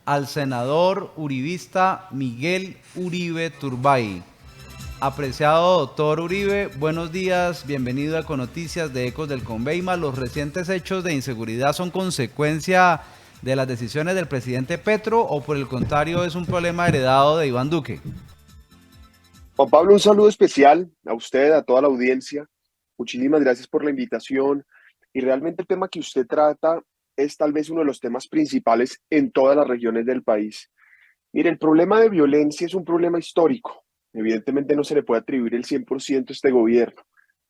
al senador uribista Miguel Uribe Turbay. Apreciado doctor Uribe, buenos días, bienvenido a Econoticias de Ecos del Conveima. ¿Los recientes hechos de inseguridad son consecuencia de las decisiones del presidente Petro o por el contrario es un problema heredado de Iván Duque? Juan Pablo, un saludo especial a usted, a toda la audiencia. Muchísimas gracias por la invitación. Y realmente el tema que usted trata es tal vez uno de los temas principales en todas las regiones del país. Mire, el problema de violencia es un problema histórico. Evidentemente no se le puede atribuir el 100% a este gobierno.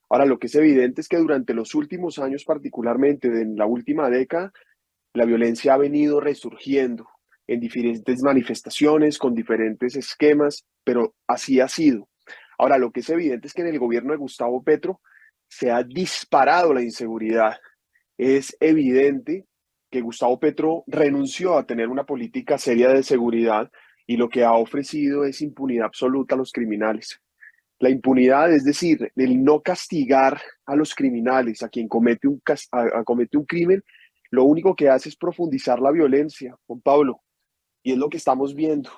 Ahora, lo que es evidente es que durante los últimos años, particularmente en la última década, la violencia ha venido resurgiendo en diferentes manifestaciones, con diferentes esquemas, pero así ha sido. Ahora, lo que es evidente es que en el gobierno de Gustavo Petro se ha disparado la inseguridad. Es evidente que Gustavo Petro renunció a tener una política seria de seguridad y lo que ha ofrecido es impunidad absoluta a los criminales. La impunidad, es decir, el no castigar a los criminales, a quien comete un crimen, lo único que hace es profundizar la violencia, Juan Pablo, y es lo que estamos viendo.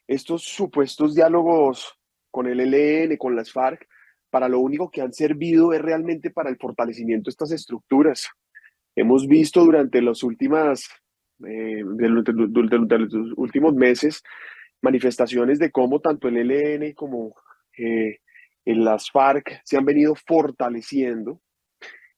Estos supuestos diálogos con el ELN, con las FARC, para lo único que han servido es realmente para el fortalecimiento de estas estructuras. Hemos visto durante de los últimos meses manifestaciones de cómo tanto el ELN como eh, en las FARC se han venido fortaleciendo,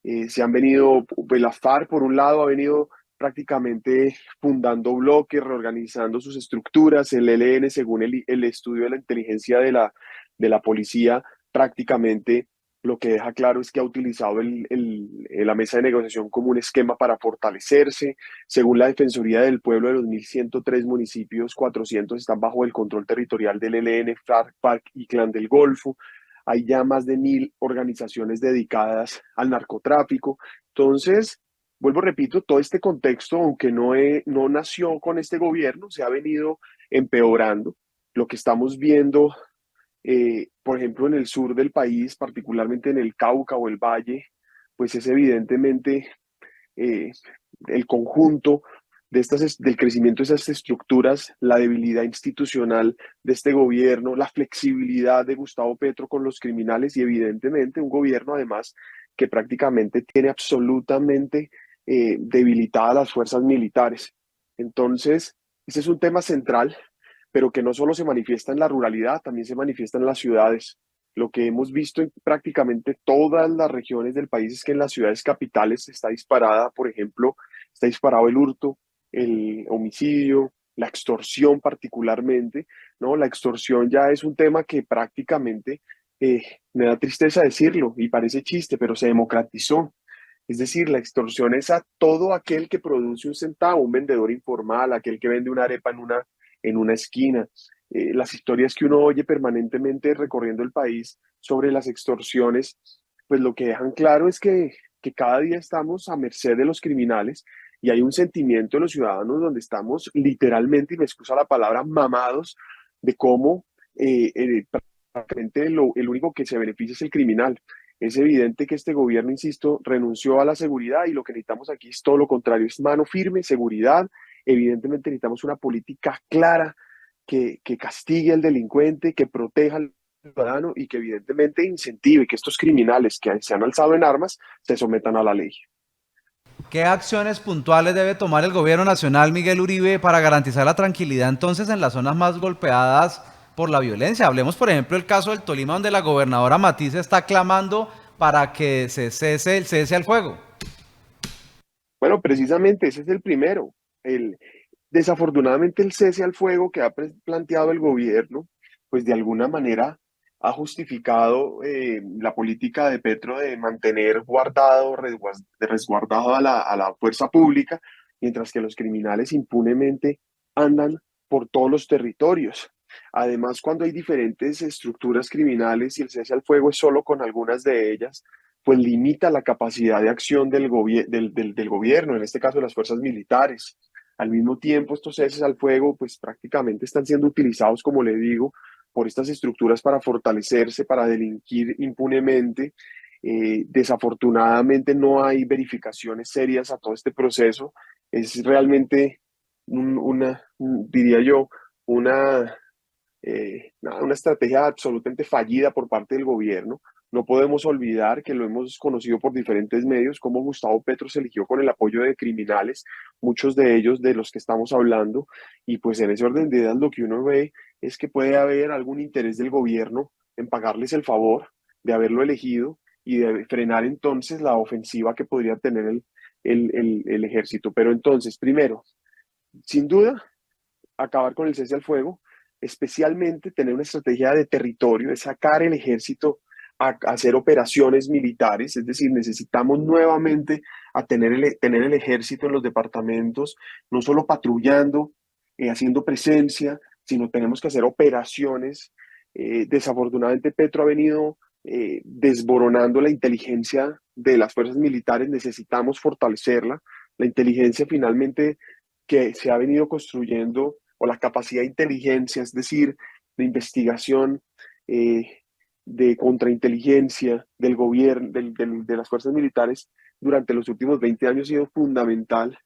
pues la FARC por un lado ha venido prácticamente fundando bloques, reorganizando sus estructuras, el ELN según el estudio de la inteligencia de la policía prácticamente lo que deja claro es que ha utilizado la mesa de negociación como un esquema para fortalecerse. Según la Defensoría del Pueblo, de los 1.103 municipios, 400 están bajo el control territorial del ELN, FARC y Clan del Golfo. Hay ya más de 1.000 organizaciones dedicadas al narcotráfico. Entonces, vuelvo, repito, todo este contexto, aunque no nació con este gobierno, se ha venido empeorando. Lo que estamos viendo, por ejemplo, en el sur del país, particularmente en el Cauca o el Valle, pues es evidentemente eh, el conjunto del crecimiento de esas estructuras, la debilidad institucional de este gobierno, la flexibilidad de Gustavo Petro con los criminales y evidentemente un gobierno además que prácticamente tiene absolutamente debilitadas las fuerzas militares. Entonces, ese es un tema central, pero que no solo se manifiesta en la ruralidad, también se manifiesta en las ciudades. Lo que hemos visto en prácticamente todas las regiones del país es que en las ciudades capitales está disparada, por ejemplo, está disparado el hurto, el homicidio, la extorsión particularmente, ¿no? La extorsión ya es un tema que prácticamente, eh, me da tristeza decirlo y parece chiste, pero se democratizó. Es decir, la extorsión es a todo aquel que produce un centavo, un vendedor informal, aquel que vende una arepa en una esquina. Las historias que uno oye permanentemente recorriendo el país sobre las extorsiones, pues lo que dejan claro es que cada día estamos a merced de los criminales y hay un sentimiento de los ciudadanos donde estamos literalmente, y me excusa la palabra, mamados de cómo prácticamente el único que se beneficia es el criminal. Es evidente que este gobierno, insisto, renunció a la seguridad y lo que necesitamos aquí es todo lo contrario, es mano firme, seguridad. Evidentemente necesitamos una política clara que castigue al delincuente, que proteja al ciudadano y que evidentemente incentive que estos criminales que se han alzado en armas se sometan a la ley. ¿Qué acciones puntuales debe tomar el gobierno nacional Miguel Uribe para garantizar la tranquilidad entonces en las zonas más golpeadas por la violencia? Hablemos, por ejemplo, del caso del Tolima, donde la gobernadora Matiz está clamando para que se cese el cese al fuego. Bueno, precisamente ese es el primero. El, Desafortunadamente el cese al fuego que ha planteado el gobierno, pues de alguna manera ha justificado la política de Petro de mantener resguardado a a la fuerza pública, mientras que los criminales impunemente andan por todos los territorios. Además, cuando hay diferentes estructuras criminales y el cese al fuego es solo con algunas de ellas, pues limita la capacidad de acción del gobierno, en este caso de las fuerzas militares. Al mismo tiempo, estos ceses al fuego, pues prácticamente están siendo utilizados, como le digo, por estas estructuras para fortalecerse, para delinquir impunemente. Desafortunadamente no hay verificaciones serias a todo este proceso. Es realmente diría yo, una una estrategia absolutamente fallida por parte del gobierno. No podemos olvidar que lo hemos conocido por diferentes medios, cómo Gustavo Petro se eligió con el apoyo de criminales, muchos de ellos de los que estamos hablando, y pues en ese orden de ideas lo que uno ve es que puede haber algún interés del gobierno en pagarles el favor de haberlo elegido y de frenar entonces la ofensiva que podría tener el ejército. Pero entonces, primero, sin duda, acabar con el cese al fuego, especialmente tener una estrategia de territorio, de sacar el ejército a hacer operaciones militares, es decir, necesitamos nuevamente a tener el ejército en los departamentos, no solo patrullando, haciendo presencia, sino tenemos que hacer operaciones. Desafortunadamente Petro ha venido desboronando la inteligencia de las fuerzas militares, necesitamos fortalecerla. La inteligencia finalmente que se ha venido construyendo o la capacidad de inteligencia, es decir, de investigación, eh, de contrainteligencia del gobierno, de las fuerzas militares durante los últimos 20 años ha sido fundamental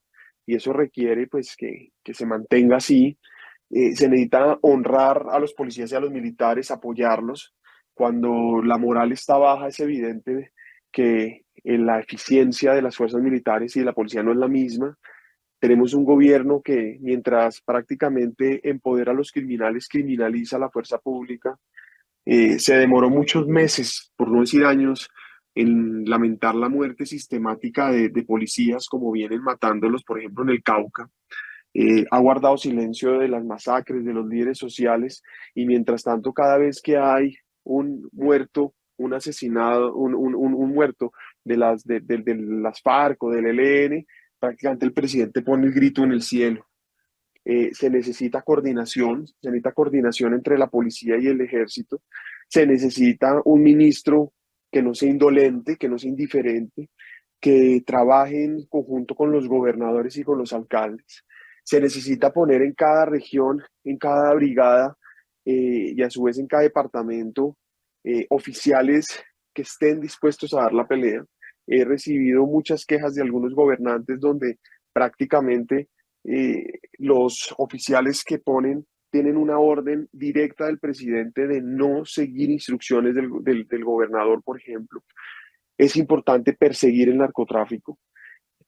y eso requiere pues que se mantenga así. Se necesita honrar a los policías y a los militares, apoyarlos. Cuando la moral está baja es evidente que la eficiencia de las fuerzas militares y de la policía no es la misma. Tenemos un gobierno que mientras prácticamente empodera a los criminales, criminaliza a la fuerza pública. Se demoró muchos meses, por no decir años, en lamentar la muerte sistemática de policías como vienen matándolos, por ejemplo, en el Cauca. Ha guardado silencio de las masacres, de los líderes sociales, y mientras tanto, cada vez que hay un muerto, un asesinado, un muerto de las FARC o del ELN, prácticamente el presidente pone el grito en el cielo. Se necesita coordinación entre la policía y el ejército, se necesita un ministro que no sea indolente, que no sea indiferente, que trabaje en conjunto con los gobernadores y con los alcaldes. Se necesita poner en cada región, en cada brigada y a su vez en cada departamento oficiales que estén dispuestos a dar la pelea. He recibido muchas quejas de algunos gobernantes donde prácticamente los oficiales que ponen tienen una orden directa del presidente de no seguir instrucciones del gobernador, por ejemplo. Es importante perseguir el narcotráfico.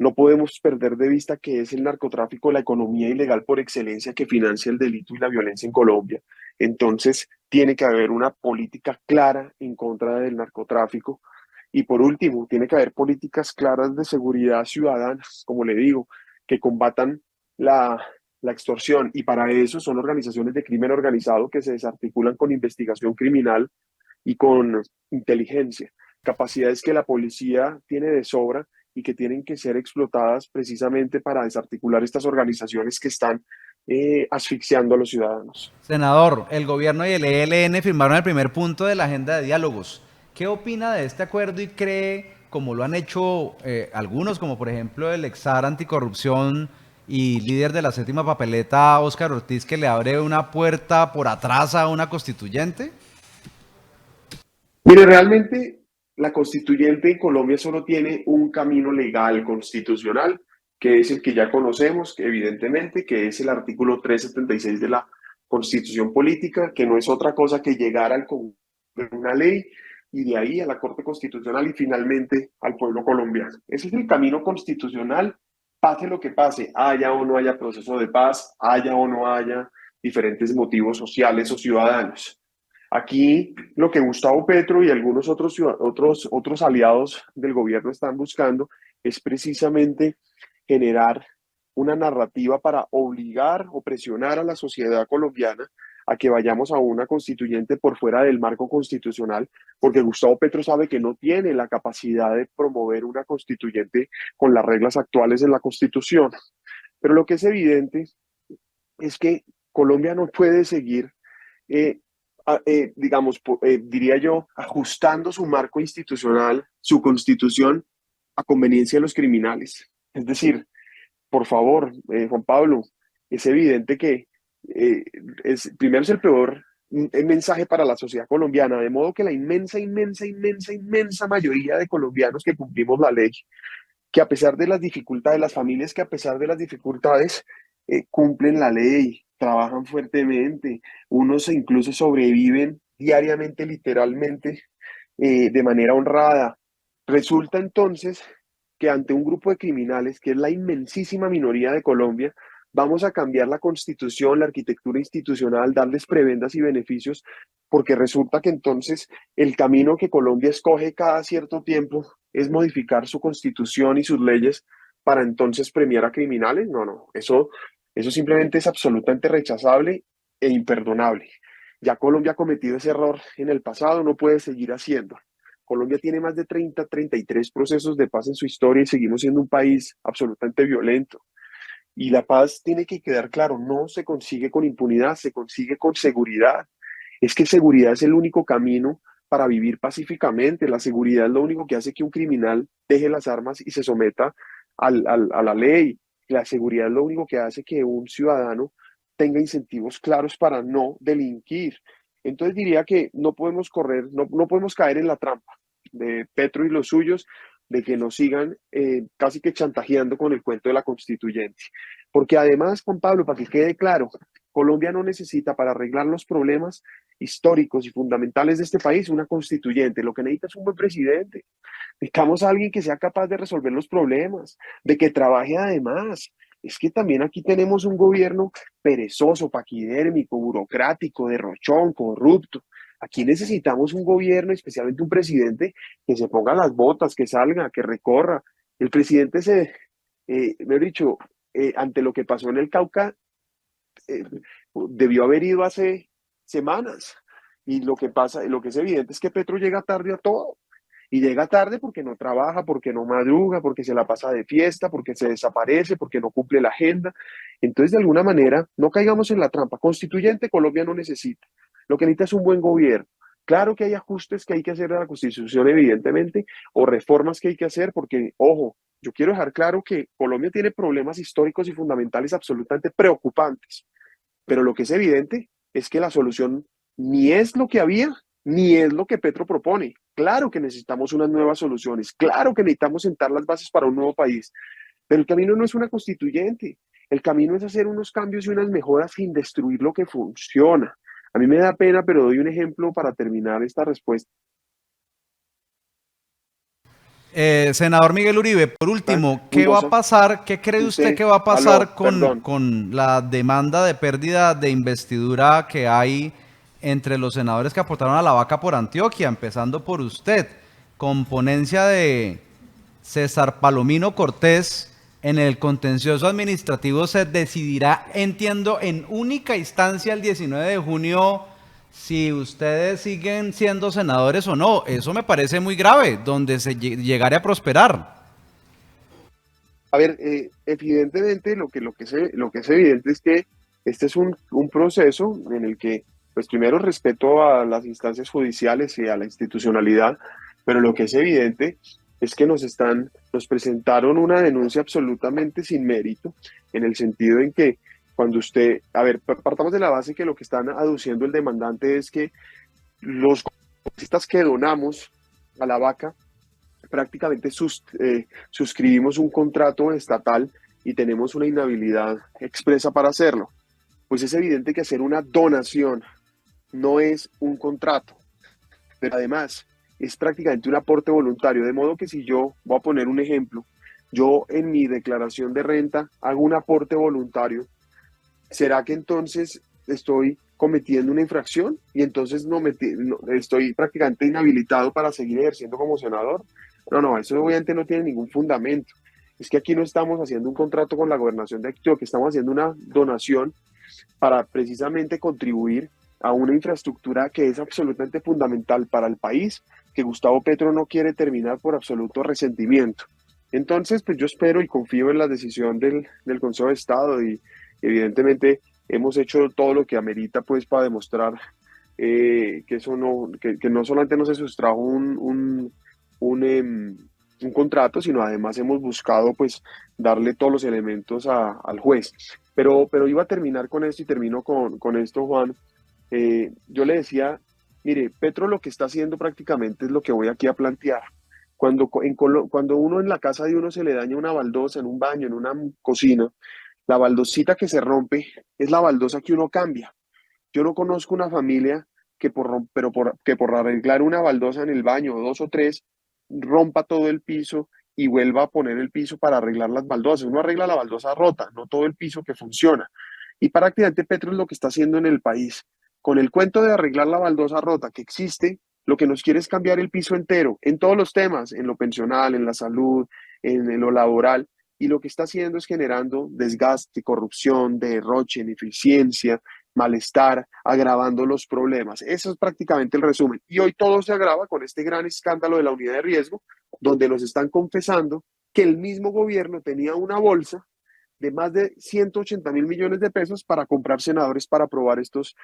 No podemos perder de vista que es el narcotráfico la economía ilegal por excelencia que financia el delito y la violencia en Colombia. Entonces, tiene que haber una política clara en contra del narcotráfico. Y por último, tiene que haber políticas claras de seguridad ciudadana, como le digo, que combatan la, la extorsión. Y para eso son organizaciones de crimen organizado que se desarticulan con investigación criminal y con inteligencia, capacidades que la policía tiene de sobra y que tienen que ser explotadas precisamente para desarticular estas organizaciones que están asfixiando a los ciudadanos. Senador, el gobierno y el ELN firmaron el primer punto de la agenda de diálogos. ¿Qué opina de este acuerdo y cree, como lo han hecho algunos, como por ejemplo el exar anticorrupción y líder de la séptima papeleta, Óscar Ortiz, que le abre una puerta por atrás a una constituyente? Mire, realmente la constituyente en Colombia solo tiene un camino legal constitucional, que es el que ya conocemos, que evidentemente, que es el artículo 376 de la Constitución Política, que no es otra cosa que llegar al Congreso de una ley y de ahí a la Corte Constitucional y finalmente al pueblo colombiano. Ese es el camino constitucional, pase lo que pase, haya o no haya proceso de paz, haya o no haya diferentes motivos sociales o ciudadanos. Aquí lo que Gustavo Petro y algunos otros aliados del gobierno están buscando es precisamente generar una narrativa para obligar o presionar a la sociedad colombiana a que vayamos a una constituyente por fuera del marco constitucional, porque Gustavo Petro sabe que no tiene la capacidad de promover una constituyente con las reglas actuales de la Constitución. Pero lo que es evidente es que Colombia no puede seguir eh, digamos, diría yo, ajustando su marco institucional, su constitución, a conveniencia de los criminales. Es decir, por favor, Juan Pablo, es evidente que primero es el peor mensaje para la sociedad colombiana, de modo que la inmensa mayoría de colombianos que cumplimos la ley, que a pesar de las dificultades, las familias que a pesar de las dificultades cumplen la ley, trabajan fuertemente, unos incluso sobreviven diariamente, literalmente, de manera honrada. Resulta entonces que ante un grupo de criminales, que es la inmensísima minoría de Colombia, vamos a cambiar la constitución, la arquitectura institucional, darles prebendas y beneficios, porque resulta que entonces el camino que Colombia escoge cada cierto tiempo es modificar su constitución y sus leyes para entonces premiar a criminales. No, no, eso simplemente es absolutamente rechazable e imperdonable. Ya Colombia ha cometido ese error en el pasado, no puede seguir haciendo. Colombia tiene más de 33 procesos de paz en su historia y seguimos siendo un país absolutamente violento. Y la paz tiene que quedar claro, no se consigue con impunidad, se consigue con seguridad. Es que seguridad es el único camino para vivir pacíficamente. La seguridad es lo único que hace que un criminal deje las armas y se someta a la ley. La seguridad es lo único que hace que un ciudadano tenga incentivos claros para no delinquir. Entonces diría que no podemos correr, no podemos caer en la trampa de Petro y los suyos de que nos sigan casi que chantajeando con el cuento de la constituyente. Porque además, Juan Pablo, para que quede claro, Colombia no necesita para arreglar los problemas históricos y fundamentales de este país una constituyente. Lo que necesita es un buen presidente. Necesitamos a alguien que sea capaz de resolver los problemas, de que trabaje además. Es que también aquí tenemos un gobierno perezoso, paquidérmico, burocrático, derrochón, corrupto. Aquí necesitamos un gobierno, especialmente un presidente, que se ponga las botas, que salga, que recorra. El presidente me he dicho, ante lo que pasó en el Cauca, eh, debió haber ido hace semanas. Y lo que pasa, lo que es evidente es que Petro llega tarde a todo. Y llega tarde porque no trabaja, porque no madruga, porque se la pasa de fiesta, porque se desaparece, porque no cumple la agenda. Entonces, de alguna manera, no caigamos en la trampa. Constituyente Colombia no necesita. Lo que necesita es un buen gobierno. Claro que hay ajustes que hay que hacer a la Constitución, evidentemente, o reformas que hay que hacer, porque, ojo, yo quiero dejar claro que Colombia tiene problemas históricos y fundamentales absolutamente preocupantes, pero lo que es evidente es que la solución ni es lo que había, ni es lo que Petro propone. Claro que necesitamos unas nuevas soluciones, claro que necesitamos sentar las bases para un nuevo país, pero el camino no es una constituyente, el camino es hacer unos cambios y unas mejoras sin destruir lo que funciona. A mí me da pena, pero doy un ejemplo para terminar esta respuesta. Senador Miguel Uribe, por último, ¿qué va a Dudosa, pasar? ¿Qué cree usted usted, que va a pasar aló, perdón. con la demanda de pérdida de investidura que hay entre los senadores que aportaron a la vaca por Antioquia, empezando por usted, con ponencia de César Palomino Cortés? En el contencioso administrativo se decidirá, entiendo, en única instancia el 19 de junio si ustedes siguen siendo senadores o no. Eso me parece muy grave, donde se llegare a prosperar. A ver, evidentemente lo que es evidente es que este es un proceso en el que, pues primero respeto a las instancias judiciales y a la institucionalidad, pero lo que es evidente es que nos presentaron una denuncia absolutamente sin mérito, en el sentido en que cuando usted, a ver, partamos de la base que lo que están aduciendo el demandante es que los congresistas que donamos a la vaca prácticamente suscribimos un contrato estatal y tenemos una inhabilidad expresa para hacerlo. Pues es evidente que hacer una donación no es un contrato, pero además es prácticamente un aporte voluntario, de modo que si yo, voy a poner un ejemplo, yo en mi declaración de renta hago un aporte voluntario, ¿será que entonces estoy cometiendo una infracción y entonces no, estoy prácticamente inhabilitado para seguir ejerciendo como senador? No, no, eso obviamente no tiene ningún fundamento. Es que aquí no estamos haciendo un contrato con la gobernación de Antioquia, estamos haciendo una donación para precisamente contribuir a una infraestructura que es absolutamente fundamental para el país, que Gustavo Petro no quiere terminar por absoluto resentimiento. Entonces, pues yo espero y confío en la decisión del Consejo de Estado y evidentemente hemos hecho todo lo que amerita pues para demostrar que eso no, que no solamente no se sustrajo un contrato, sino además hemos buscado pues darle todos los elementos al juez. Pero iba a terminar con esto y termino con esto, Juan. Yo le decía, mire, Petro lo que está haciendo prácticamente es lo que voy aquí a plantear. Cuando uno en la casa de uno se le daña una baldosa en un baño, en una cocina, La baldosita que se rompe es la baldosa que uno cambia. Yo no conozco una familia que por arreglar una baldosa en el baño, o dos o tres, rompa todo el piso y vuelva a poner el piso para arreglar las baldosas. Uno arregla la baldosa rota, no todo el piso que funciona. Y prácticamente Petro es lo que está haciendo en el país. Con el cuento de arreglar la baldosa rota que existe, lo que nos quiere es cambiar el piso entero, en todos los temas, en lo pensional, en la salud, en lo laboral, y lo que está haciendo es generando desgaste, corrupción, derroche, ineficiencia, malestar, agravando los problemas. Eso es prácticamente el resumen. Y hoy todo se agrava con este gran escándalo de la unidad de riesgo, donde nos están confesando que el mismo gobierno tenía una bolsa de más de 180.000 millones de pesos para comprar senadores para aprobar estos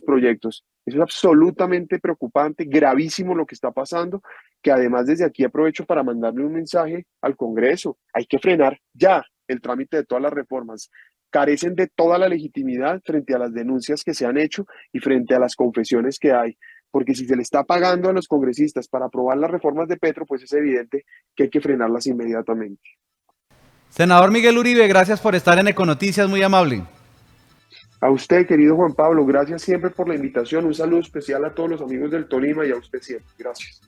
proyectos. Eso es absolutamente preocupante, gravísimo lo que está pasando, que además desde aquí aprovecho para mandarle un mensaje al Congreso. Hay que frenar ya el trámite de todas las reformas. Carecen de toda la legitimidad frente a las denuncias que se han hecho y frente a las confesiones que hay. Porque si se le está pagando a los congresistas para aprobar las reformas de Petro, pues es evidente que hay que frenarlas inmediatamente. Senador Miguel Uribe, gracias por estar en Econoticias, muy amable. A usted, querido Juan Pablo, gracias siempre por la invitación. Un saludo especial a todos los amigos del Tolima y a usted siempre. Gracias.